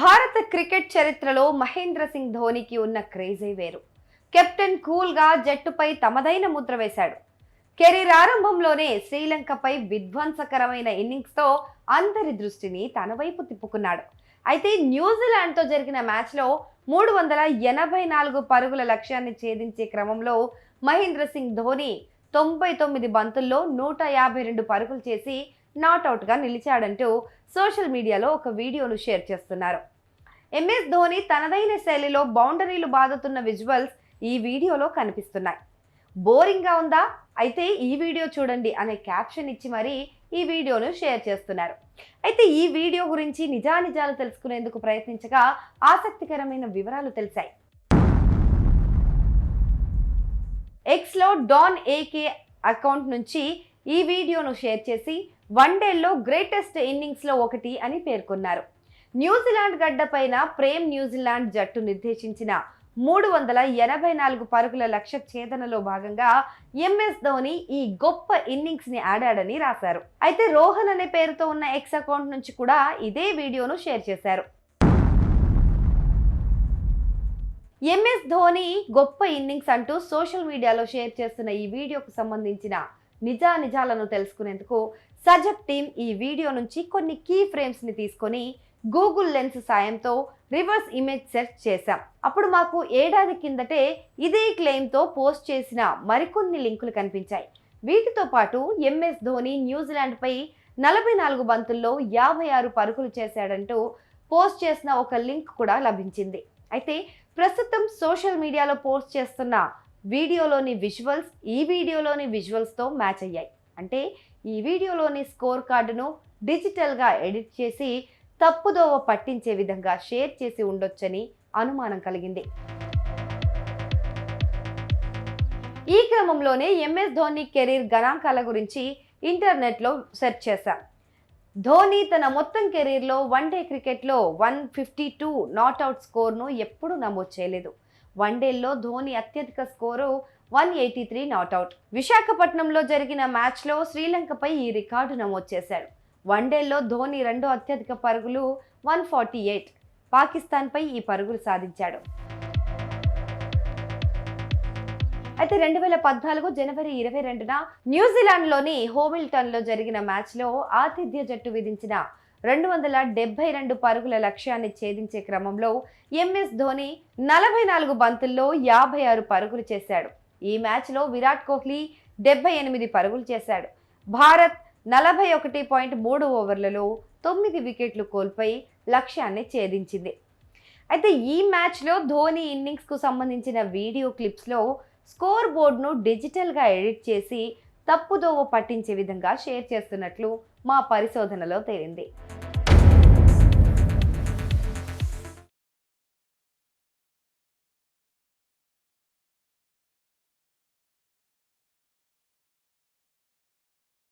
భారత క్రికెట్ చరిత్రలో మహేంద్ర సింగ్ ధోనికి ఉన్న క్రేజీ వేరు. కెప్టెన్ కూల్గా జట్టుపై తమదైన ముద్ర వేశాడు. కెరీర్ ఆరంభంలోనే శ్రీలంకపై విధ్వంసకరమైన ఇన్నింగ్స్తో అందరి దృష్టిని తన వైపు తిప్పుకున్నాడు. అయితే న్యూజిలాండ్తో జరిగిన మ్యాచ్లో 384 పరుగుల లక్ష్యాన్ని ఛేదించే క్రమంలో మహేంద్ర సింగ్ ధోని 99 బంతుల్లో 152 పరుగులు చేసి నాట్అవుట్గా నిలిచాడంటూ సోషల్ మీడియాలో ఒక వీడియోను షేర్ చేస్తున్నారు. ఎంఎస్ ధోని తనదైన శైలిలో బౌండరీలు బాదుతున్న విజువల్స్ ఈ వీడియోలో కనిపిస్తున్నాయి. బోరింగ్గా ఉందా? అయితే ఈ వీడియో చూడండి అనే క్యాప్షన్ ఇచ్చి మరీ ఈ వీడియోను షేర్ చేస్తున్నారు. అయితే ఈ వీడియో గురించి నిజానిజాలు తెలుసుకునేందుకు ప్రయత్నించగా ఆసక్తికరమైన వివరాలు తెలిసాయి. ఎక్స్లో డాన్ ఏకే అకౌంట్ నుంచి ఈ వీడియోను షేర్ చేసి వన్డేల్లో గ్రేటెస్ట్ ఇన్నింగ్స్లో ఒకటి అని పేర్కొన్నారు. న్యూజిలాండ్ గడ్డపైన ప్రేమ్ న్యూజిలాండ్ జట్టు నిర్దేశించిన 384 పరుగుల లక్ష్య ఛేదనలో భాగంగా ఎంఎస్ ధోని ఈ గొప్ప ఇన్నింగ్స్ ని ఆడాడని రాశారు. అయితే రోహన్ అనే పేరుతో ఉన్న ఎక్స్ అకౌంట్ నుంచి కూడా ఇదే వీడియోను షేర్ చేశారు. ఎంఎస్ ధోని గొప్ప ఇన్నింగ్స్ అంటూ సోషల్ మీడియాలో షేర్ చేస్తున్న ఈ వీడియోకు సంబంధించిన నిజాలను తెలుసుకునేందుకు సజెక్ టీమ్ ఈ వీడియో నుంచి కొన్ని కీ ఫ్రేమ్స్ ని తీసుకొని గూగుల్ లెన్స్ సాయంతో రివర్స్ ఇమేజ్ సెర్చ్ చేశాం. అప్పుడు మాకు ఏడాది కిందటే ఇదే క్లెయిమ్తో పోస్ట్ చేసిన మరికొన్ని లింకులు కనిపించాయి. వీటితో పాటు ఎంఎస్ ధోని న్యూజిలాండ్పై 44 బంతుల్లో 56 పరుగులు చేశాడంటూ పోస్ట్ చేసిన ఒక లింక్ కూడా లభించింది. అయితే ప్రస్తుతం సోషల్ మీడియాలో పోస్ట్ చేస్తున్న వీడియోలోని విజువల్స్ ఈ వీడియోలోని విజువల్స్తో మ్యాచ్ అయ్యాయి. అంటే ఈ వీడియోలోని స్కోర్ కార్డును డిజిటల్గా ఎడిట్ చేసి తప్పుదోవ పట్టించే విధంగా షేర్ చేసి ఉండొచ్చని అనుమానం కలిగింది. ఈ క్రమంలోనే ఎంఎస్ ధోని కెరీర్ గణాంకాల గురించి ఇంటర్నెట్లో సెర్చ్ చేశాం. ధోని తన మొత్తం కెరీర్లో వన్డే క్రికెట్లో 152 నాట్అవుట్ స్కోర్ను ఎప్పుడూ నమోదు చేయలేదు. వన్డేల్లో ధోని అత్యధిక స్కోరు 183 నాట్అవుట్. విశాఖపట్నంలో జరిగిన మ్యాచ్లో శ్రీలంకపై ఈ రికార్డు నమోదు చేశాడు. వన్డేల్లో ధోని రెండో అత్యధిక పరుగులు 148. పాకిస్తాన్పై ఈ పరుగులు సాధించాడు. అయితే 2014 జనవరి 22న న్యూజిలాండ్లోని హోమిల్టన్లో జరిగిన మ్యాచ్లో ఆతిథ్య జట్టు విధించిన 272 పరుగుల లక్ష్యాన్ని ఛేదించే క్రమంలో ఎంఎస్ ధోని 44 బంతుల్లో 56 పరుగులు చేశాడు. ఈ మ్యాచ్లో విరాట్ కోహ్లీ 78 పరుగులు చేశాడు. భారత్ 41.3 ఓవర్లలో 9 వికెట్లు కోల్పోయి లక్ష్యాన్ని ఛేదించింది. అయితే ఈ మ్యాచ్లో ధోని ఇన్నింగ్స్కు సంబంధించిన వీడియో క్లిప్స్లో స్కోర్ బోర్డును డిజిటల్గా ఎడిట్ చేసి తప్పుదోవ పట్టించే విధంగా షేర్ చేస్తున్నట్లు మా పరిశోధనలో తేలింది.